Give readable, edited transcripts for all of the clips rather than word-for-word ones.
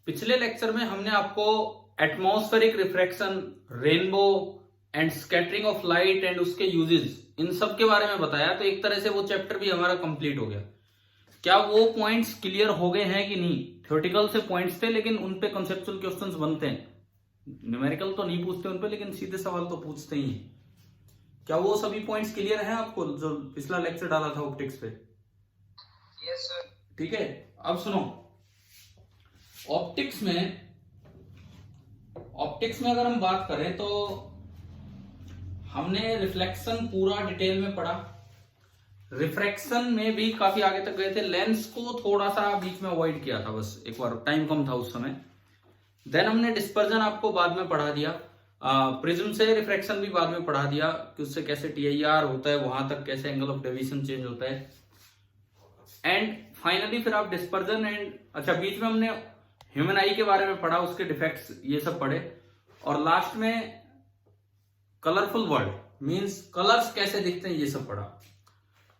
पिछले लेक्चर में हमने आपको atmospheric refraction, rainbow and scattering of light and उसके यूजेस, इन सब के बारे में बताया। तो एक तरह से वो चैप्टर भी हमारा कंप्लीट हो गया। क्या वो पॉइंट्स क्लियर हो गए हैं कि नहीं? थ्योरेटिकल से पॉइंट्स थे, लेकिन उन पे कॉन्सेप्चुअल क्वेश्चंस बनते हैं। न्यूमेरिकल तो नहीं पूछते उन पे, लेकिन सीधे सवाल तो पूछते ही हैं। क्या वो सभी पॉइंट्स क्लियर हैं आपको जो पिछला लेक्चर डाला था ऑप्टिक्स पे? Yes sir. ठीक है, अब सुनो। ऑप्टिक्स में अगर हम बात करें तो हमने रिफ्लेक्शन पूरा डिटेल में पढ़ा। रिफ्रैक्शन में भी काफी आगे तक गए थे। लेंस को थोड़ा सा बीच में अवॉइड किया था, बस एक बार, टाइम कम था उस समय। देन हमने डिस्पर्जन आपको बाद में पढ़ा दिया। प्रिज्म से रिफ्रैक्शन भी बाद में पढ़ा दिया कि उससे कैसे TIR होता है, वहां तक कैसे एंगल ऑफ डेविएशन चेंज होता है। एंड फाइनली फिर आप डिस्पर्जन एंड बीच में हमने ह्यूमन आई के बारे में पढ़ा, उसके डिफेक्ट्स ये सब पढ़े। और लास्ट में कलरफुल वर्ल्ड मींस कलर्स कैसे दिखते हैं ये सब पढ़ा।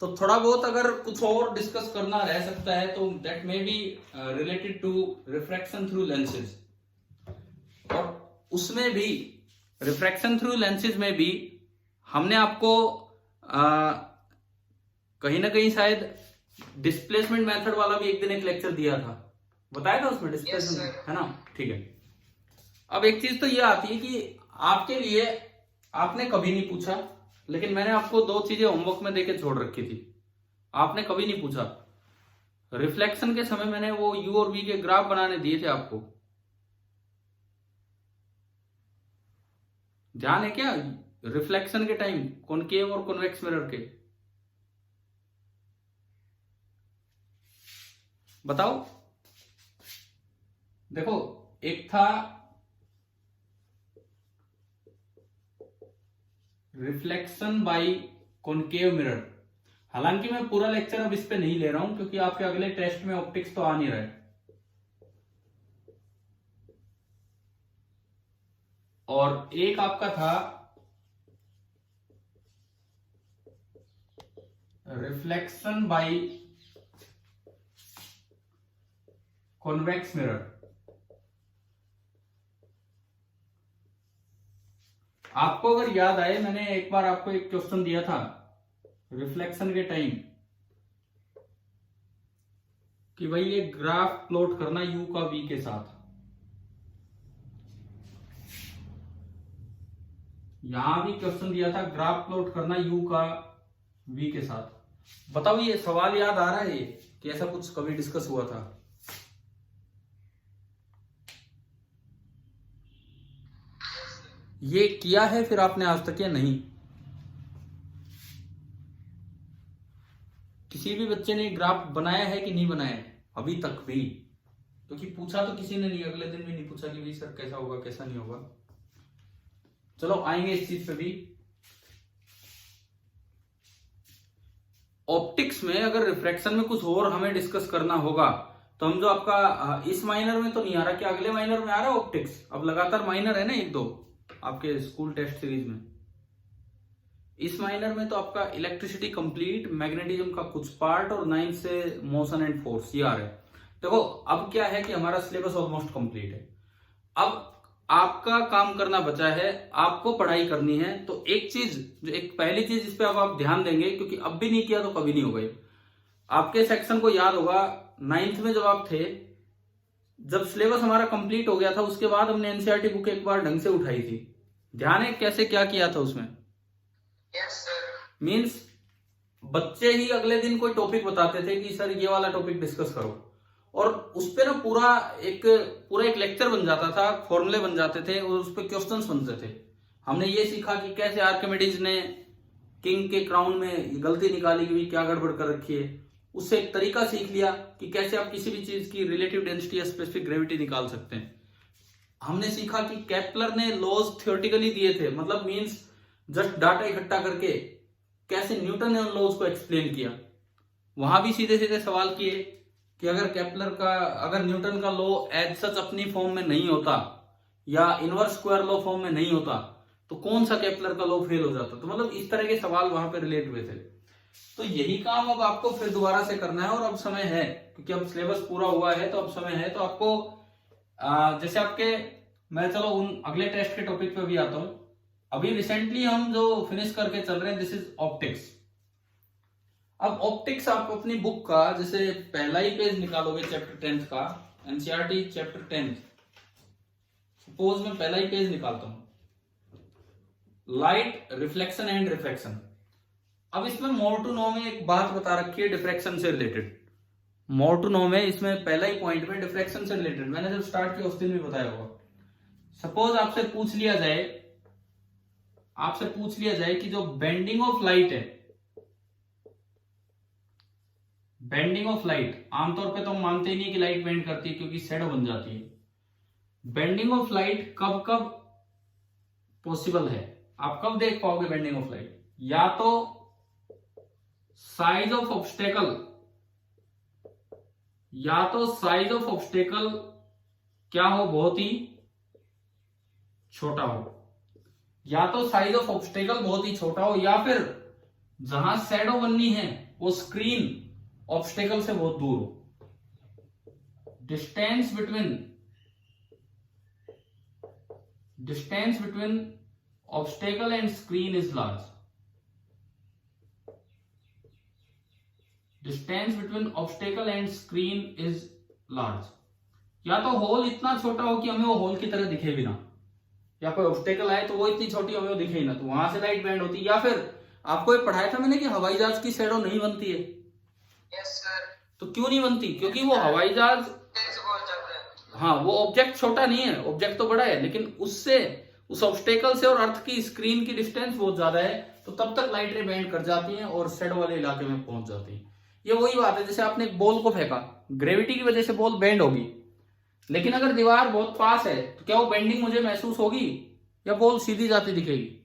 तो थोड़ा बहुत अगर कुछ और डिस्कस करना रह सकता है तो that may be related to refraction through lenses. और उसमें भी रिफ्रैक्शन थ्रू लेंसेज में भी हमने आपको कहीं ना कहीं शायद डिस्प्लेसमेंट मेथड वाला भी एक दिन एक लेक्चर दिया था, बताया था उसमें डिस्प्लेसमेंट, है ना? ठीक है। अब एक चीज तो ये आती है कि आपके लिए आपने कभी नहीं पूछा, लेकिन मैंने आपको दो चीजें होमवर्क में देके छोड़ रखी थी। आपने कभी नहीं पूछा। रिफ्लेक्शन के समय मैंने वो U और V के ग्राफ बनाने दिए थे आपको, ध्यान है क्या? रिफ्लेक्शन के टाइम कॉनकेव और कॉन्वेक्स मिरर के, बताओ। देखो, एक था रिफ्लेक्शन बाय कॉनकेव मिरर। हालांकि मैं पूरा लेक्चर अब इस पे नहीं ले रहा हूं, क्योंकि आपके अगले टेस्ट में ऑप्टिक्स तो आ नहीं रहा है। और एक आपका था रिफ्लेक्शन बाय कॉन्वेक्स मिरर। आपको अगर याद आए, मैंने एक बार आपको एक क्वेश्चन दिया था रिफ्लेक्शन के टाइम कि भाई ये ग्राफ प्लॉट करना U का V के साथ। यहां भी क्वेश्चन दिया था ग्राफ प्लॉट करना U का V के साथ। बताओ, ये सवाल याद आ रहा है ये कि ऐसा कुछ कभी डिस्कस हुआ था? ये किया है फिर आपने आज तक या नहीं? किसी भी बच्चे ने ग्राफ बनाया है कि नहीं बनाया है अभी तक भी? क्योंकि पूछा तो किसी ने नहीं, अगले दिन भी नहीं पूछा कि भाई सर कैसा होगा कैसा नहीं होगा। चलो आएंगे इस चीज पे भी। ऑप्टिक्स में अगर रिफ्रैक्शन में कुछ और हमें डिस्कस करना होगा तो हम जो आपका इस माइनर में तो नहीं आ रहा, क्या अगले माइनर में आ रहा है ऑप्टिक्स? अब लगातार माइनर है ना, एक दो आपके स्कूल टेस्ट सीरीज में। इस माइनर में तो आपका इलेक्ट्रिसिटी कंप्लीट, मैग्नेटिज्म का कुछ पार्ट और 9 से मोशन एंड फोर्स ये आ रहा है। देखो, अब क्या है कि हमारा सिलेबस ऑलमोस्ट कंप्लीट है। अब आपका काम करना बचा है, आपको पढ़ाई करनी है। तो एक चीज, जो एक पहली चीज इस पे अब आप ध्यान देंगे, क्योंकि अब भी नहीं किया तो कभी नहीं होगा। आपके सेक्शन को याद होगा 9th में जब आप थे, जब सिलेबस हमारा कंप्लीट हो गया था, उसके बाद हमने NCERT बुक एक बार ढंग से उठाई थी। ध्यान है कैसे क्या किया था उसमें? Yes sir. मीन्स बच्चे ही अगले दिन कोई टॉपिक बताते थे कि सर ये वाला टॉपिक डिस्कस करो, और उस पे ना पूरा एक लेक्चर बन जाता था, फॉर्मूले बन जाते थे और उस पे क्वेश्चंस बनते थे। हमने ये सीखा कि कैसे आर्किमिडीज ने किंग के क्राउन में गलती निकाली कि क्या गड़बड़ कर रखी है। उससे एक तरीका सीख लिया कि कैसे आप किसी भी चीज की रिलेटिव डेंसिटी या स्पेसिफिक ग्रेविटी निकाल सकते हैं। हमने सीखा कि केपलर ने लॉज थ्योरेटिकली दिए थे, मतलब मींस जस्ट डाटा इकट्ठा करके कैसे न्यूटन ने उन लॉज को एक्सप्लेन किया। वहां भी सीधे सीधे सवाल किए कि अगर न्यूटन का लॉ एज सच अपनी फॉर्म में नहीं होता या इनवर्स स्क्वायर लॉ फॉर्म में नहीं होता तो कौन सा केपलर का लॉ फेल हो जाता। तो मतलब इस तरह के सवाल वहां पे रिलेट हुए थे। तो यही काम अब आपको फिर दोबारा से करना है, और अब समय है क्योंकि अब सिलेबस पूरा हुआ है, तो अब समय है। तो आपको जैसे आपके, मैं चलो उन अगले टेस्ट के टॉपिक पे भी आता हूं। अभी रिसेंटली हम जो फिनिश करके चल रहे हैं, दिस इज ऑप्टिक्स। अब ऑप्टिक्स आप अपनी बुक का जैसे पहला ही पेज निकालोगे चैप्टर 10th का, एनसीईआरटी चैप्टर 10th, सपोज मैं पहला ही पेज निकालता हूं, लाइट रिफ्लेक्शन एंड रिफ्रैक्शन। अब इसमें मोर टू नो में एक बात बता रखी है डिफ्रैक्शन से रिलेटेड। मोर टू नो में इसमें पहला ही पॉइंट में डिफ्रैक्शन से रिलेटेड मैंने जब स्टार्ट किया उस दिन भी बताया होगा। सपोज आपसे पूछ लिया जाए कि जो बेंडिंग ऑफ लाइट है, बेंडिंग ऑफ लाइट, आमतौर पे तो हम मानते ही नहीं कि लाइट बेंड करती है क्योंकि शैडो बन जाती है। बेंडिंग ऑफ लाइट कब कब पॉसिबल है, आप कब देख पाओगे बेंडिंग ऑफ लाइट? या तो साइज ऑफ ऑब्स्टेकल, या तो साइज ऑफ ऑब्स्टेकल क्या हो, बहुत ही छोटा हो, या तो साइज ऑफ ऑब्स्टेकल बहुत ही छोटा हो, या फिर जहां शैडो बननी है वो स्क्रीन ऑब्स्टेकल से बहुत दूर हो। Distance between obstacle and screen is large. Distance between obstacle and screen is large. या तो होल इतना छोटा हो कि हमें वो होल की तरह दिखे भी ना, या कोई ऑब्स्टेकल आए तो वो इतनी छोटी हमें वो दिखे ही ना, तो वहां से लाइट बेंड होती है। या फिर आपको ये पढ़ाया था मैंने कि हवाई जहाज की शैडो नहीं बनती है। Yes sir. तो क्यों नहीं बनती? क्योंकि वो हवाई जहाज, हाँ, वो ऑब्जेक्ट छोटा नहीं है, ऑब्जेक्ट तो बड़ा है, लेकिन उससे, उस ऑब्स्टेकल से और अर्थ की स्क्रीन की डिस्टेंस बहुत ज्यादा है, तो तब तक लाइट रे बेंड कर जाती हैं और शैडो वाले इलाके में पहुंच जाती है। ये वही बात है जैसे आपने एक बॉल को फेंका, ग्रेविटी की वजह से बॉल बेंड होगी, लेकिन अगर दीवार बहुत पास है तो क्या वो बेंडिंग मुझे महसूस होगी, या बॉल सीधी जाती दिखेगी?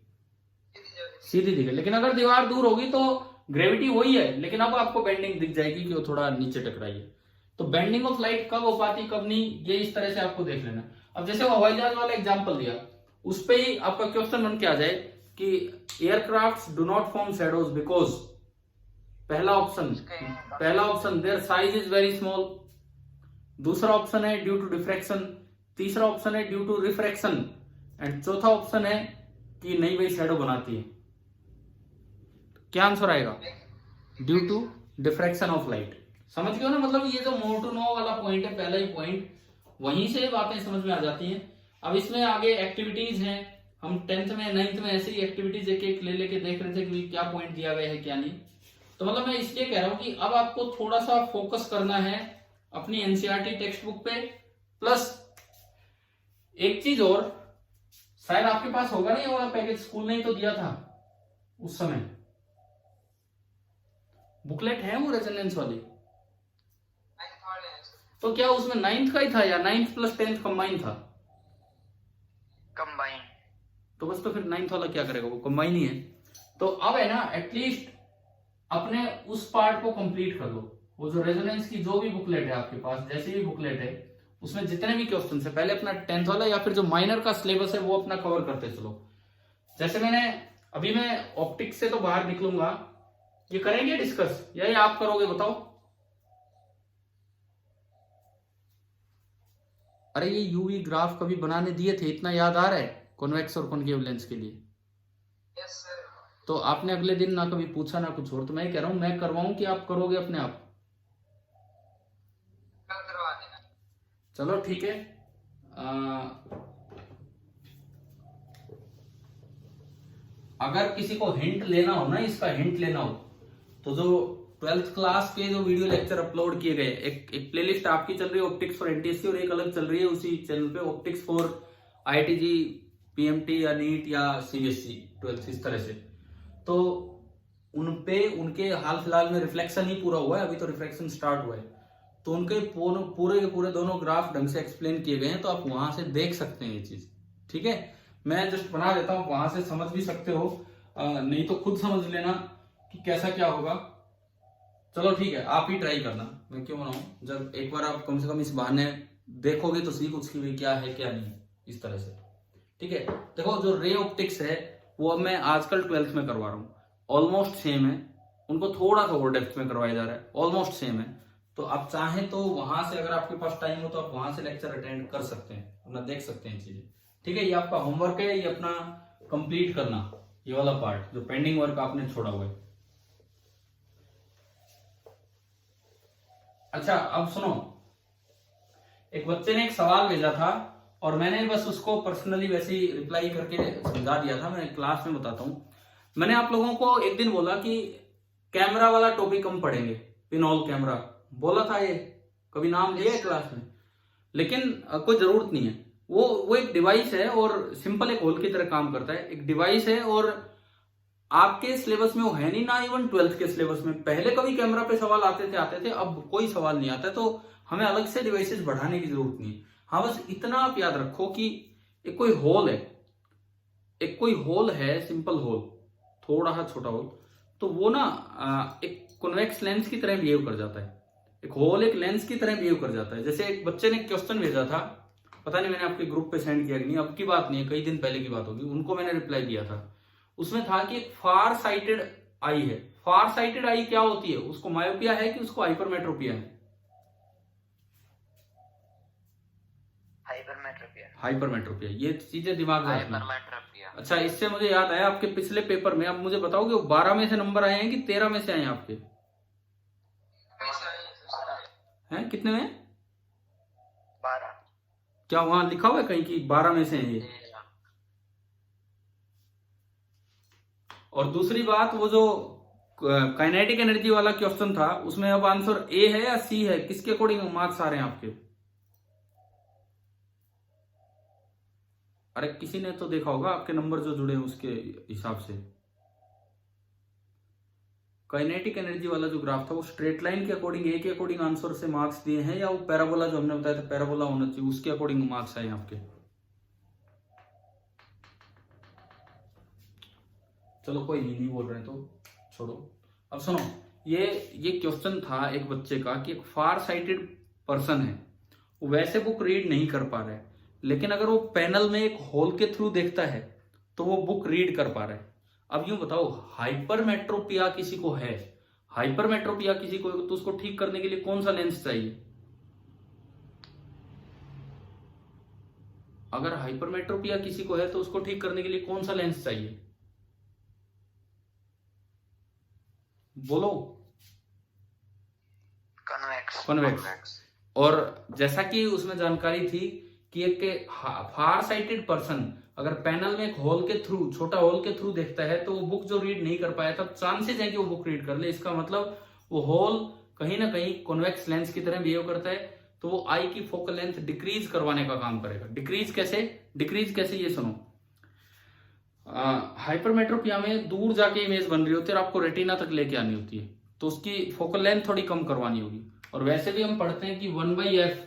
सीधी दिखेगी। लेकिन अगर दीवार दूर होगी तो ग्रेविटी वही है, लेकिन अब आपको बेंडिंग दिख जाएगी कि वो थोड़ा नीचे टकराई है। तो बेंडिंग ऑफ लाइट कब हो पाती कब नहीं, ये इस तरह से आपको देख लेना। अब जैसे वो हवाई जहाज वाला एग्जांपल दिया, उस पे ही आपका क्वेश्चन बन के आ जाए कि aircraft do not form shadows because, पहला option their size is very small, दूसरा ऑप्शन है ड्यू टू डिफ्रैक्शन, तीसरा ऑप्शन है ड्यू टू रिफ्रैक्शन, एंड चौथा ऑप्शन है कि नहीं भाई शैडो बनाती है। क्या आंसर आएगा? Due to diffraction of light. समझ गए ना? मतलब ये जो मोर टू नो वाला पॉइंट है, पहला ही पॉइंट, वहीं से बातें समझ में आ जाती हैं। अब इसमें आगे एक्टिविटीज हैं, हम 10th में 9th में ऐसी एक्टिविटीज एक एक ले लेके देख रहे थे कि क्या पॉइंट दिया गया है क्या नहीं। तो मतलब मैं इसलिए कह रहा हूं कि अब आपको थोड़ा सा फोकस करना है अपनी एनसीईआरटी टेक्स्ट बुक पे, प्लस एक चीज और, शायद आपके पास होगा नहीं वाला पैकेज, स्कूल ने ही तो दिया था उस समय, बुकलेट है वो रेजोनेंस वाली। तो क्या उसमें 9th का ही था या 9th प्लस 10th कंबाइन था? कंबाइन। तो बस, तो फिर 9th वाला क्या करेगा, वो कंबाइन ही है। तो अब है ना, एटलीस्ट अपने उस पार्ट को कंप्लीट कर लो। वो जो रेजोनेंस की जो भी बुकलेट है आपके पास, जैसी भी बुकलेट है, उसमें जितने भी क्वेश्चन है, पहले अपना 10th वाला या फिर जो माइनर का सिलेबस है वो अपना कवर करते चलो। जैसे अभी मैं ऑप्टिक्स से तो बाहर निकलूंगा, ये करेंगे डिस्कस या ये आप करोगे बताओ? अरे ये यूवी ग्राफ कभी बनाने दिए थे, इतना याद आ रहा है, कॉन्वेक्स और कॉनकेव लेंस के लिए? Yes sir. तो आपने अगले दिन ना कभी पूछा ना कुछ और, तो मैं कह रहा हूं मैं करवाऊं कि आप करोगे अपने आप? कल करवा देना। चलो ठीक है। अगर किसी को हिंट लेना हो ना, इसका हिंट लेना हो, तो जो 12th क्लास के जो वीडियो लेक्चर अपलोड किए गए, एक प्लेलिस्ट आपकी चल रही है ऑप्टिक्स फॉर एनटीएससी, और एक अलग चल रही है उसी चैनल पे ऑप्टिक्स फॉर आईआईटी, पीएमटी या नीट या सीबीएसई 12th, इस तरह से। तो उनपे उनके हाल फिलहाल में रिफ्लेक्शन ही पूरा हुआ है, अभी तो रिफ्लेक्शन स्टार्ट हुआ है, तो उनके पूरे के पूरे दोनों ग्राफ ढंग से एक्सप्लेन किए गए हैं, तो आप वहां से देख सकते हैं ये चीज। ठीक है, मैं जस्ट बना देता हूं, वहां से समझ भी सकते हो, नहीं तो खुद समझ लेना कि कैसा क्या होगा। चलो ठीक है, आप ही ट्राई करना, मैं क्यों बनाऊं, जब एक बार आप कम से कम इस बहाने देखोगे तो सीख उसकी भी क्या है क्या नहीं, इस तरह से। ठीक है, देखो जो रे ऑप्टिक्स है वो अब मैं आजकल 12th में करवा रहा हूँ, ऑलमोस्ट सेम है, उनको थोड़ा सा और डेप्थ में करवाया जा रहा है, ऑलमोस्ट सेम है। तो आप चाहें तो वहां से, अगर आपके पास टाइम हो तो आप वहां से लेक्चर अटेंड कर सकते हैं, अपना देख सकते हैं चीजें। ठीक है, ये आपका होमवर्क है, ये अपना कंप्लीट करना, ये वाला पार्ट जो पेंडिंग वर्क आपने छोड़ा हुआ है। अच्छा, अब सुनो, एक बच्चे ने एक सवाल भेजा था और मैंने बस उसको पर्सनली वैसे ही रिप्लाई करके समझा दिया था। मैं क्लास में बताता हूं। मैंने आप लोगों को एक दिन बोला कि कैमरा वाला टॉपिक हम पढ़ेंगे, पिनहोल कैमरा बोला था, ये कभी नाम लिया है क्लास में? लेकिन कोई जरूरत नहीं है। वो एक डिवाइस है और सिंपल एक होल की तरह काम करता है, एक डिवाइस है। और आपके सिलेबस में वो है नहीं, ना इवन 12th के सिलेबस में। पहले कभी कैमरा पे सवाल आते थे, अब कोई सवाल नहीं आता है, तो हमें अलग से डिवाइसेस बढ़ाने की जरूरत नहीं है। हाँ, बस इतना आप याद रखो कि एक कोई होल है, सिंपल होल, थोड़ा सा छोटा होल, तो वो ना एक कॉन्वेक्स लेंस की तरह बिहेव कर जाता है। एक होल एक लेंस की तरह बिहेव कर जाता है। जैसे एक बच्चे ने क्वेश्चन भेजा था, पता नहीं मैंने आपके ग्रुप पे सेंड किया कि नहीं, अब की बात नहीं है, कई दिन पहले की बात होगी, उनको मैंने रिप्लाई दिया था। उसमें था कि एक फार साइटेड आई है। फार साइटेड आई क्या होती है? उसको मायोपिया है कि उसको हाइपरमेट्रोपिया है? हाइपरमेट्रोपिया। ये चीजें दिमाग में रखना। अच्छा, इससे मुझे याद आया, आपके पिछले पेपर में, आप मुझे बताओगे 12 में से नंबर आए हैं कि 13 में से आए हैं आपके? हैं कितने में? 12। क्या वहां लिखा हुआ है कहीं कि 12 में से हैं ये? और दूसरी बात, वो जो काइनेटिक एनर्जी वाला क्वेश्चन था, उसमें अब आंसर ए है या सी है? किसके अकॉर्डिंग मार्क्स आ रहे हैं आपके? अरे किसी ने तो देखा होगा, आपके नंबर जो जुड़े हैं उसके हिसाब से। काइनेटिक एनर्जी वाला जो ग्राफ था, वो स्ट्रेट लाइन के अकॉर्डिंग, ए के अकॉर्डिंग आंसर से मार्क्स दिए हैं, या वो पैराबोला जो हमने बताया था पैराबोला होना चाहिए, उसके अकॉर्डिंग मार्क्स आए आपके? चलो कोई नहीं बोल रहे तो छोड़ो। अब सुनो, ये क्वेश्चन था एक बच्चे का कि एक फार साइटेड पर्सन है, वो वैसे बुक रीड नहीं कर पा रहा है, लेकिन अगर वो पैनल में एक होल के थ्रू देखता है तो वो बुक रीड कर पा रहा है। अब यूं बताओ, हाइपरमेट्रोपिया किसी को है, हाइपरमेट्रोपिया किसी को, तो उसको ठीक करने के लिए कौन सा लेंस चाहिए? अगर हाइपरमेट्रोपिया किसी को है तो उसको ठीक करने के लिए कौन सा लेंस चाहिए? बोलो। कॉन्वेक्स। और जैसा कि उसमें जानकारी थी कि एक फार साइटेड पर्सन अगर पैनल में एक होल के थ्रू, छोटा होल के थ्रू देखता है, तो वो बुक जो रीड नहीं कर पाया, तब चांसेस है कि वो बुक रीड कर ले। इसका मतलब वो होल कहीं ना कहीं कॉन्वेक्स लेंस की तरह बिहेव करता है, तो वो आई की फोकल लेंथ डिक्रीज करवाने का काम करेगा। डिक्रीज कैसे? ये सुनो, हाइपरमेट्रोपिया में दूर जाके इमेज बन रही होती है और आपको रेटिना तक लेके आनी होती है, तो उसकी फोकल लेंथ थोड़ी कम करवानी होगी। और वैसे भी हम पढ़ते हैं कि 1/f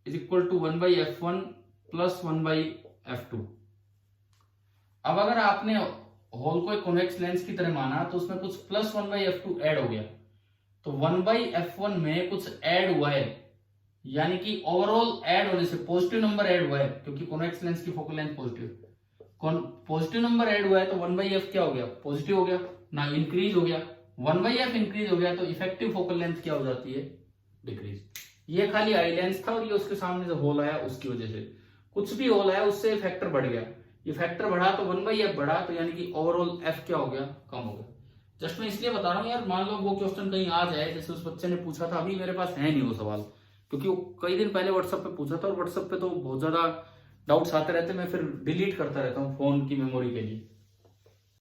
is equal to 1/f1 plus 1/f2। अब अगर आपने होल को एक कॉन्वेक्स लेंस की तरह माना, तो उसमें कुछ प्लस 1/f2 ऐड हो गया, तो 1/f1 में कुछ ऐड हुआ है, यानी कि ओवरऑल ऐड होने से पॉजिटिव नंबर ऐड हुआ है, क्योंकि कॉन्वेक्स लेंस की focal length positive number add हुआ है, तो 1/f क्या हो गया? पॉजिटिव हो गया ना, इंक्रीज हो गया। 1/f इंक्रीज हो गया तो इफेक्टिव फोकल लेंथ क्या हो जाती है? डिक्रीज। ये खाली आई लेंस था, और ये उसके सामने जो होल आया उसकी वजह से, कुछ भी होल आया उससे फैक्टर बढ़ गया। ये फैक्टर बढ़ा तो 1/f बढ़ा, तो यानी कि ओवरऑल f क्या हो गया? कम हो गया। जस्ट मैं इसलिए बता रहा हूँ यार, मान लो वो क्वेश्चन कहीं आ जाए, जैसे उस बच्चे ने पूछा था, अभी मेरे पास है नहीं वो सवाल, क्योंकि वो कई दिन पहले व्हाट्सएप पे पूछा था, और व्हाट्सएप पे तो बहुत ज्यादा डाउट्स आते रहते, मैं फिर डिलीट करता रहता हूँ फोन की मेमोरी के लिए।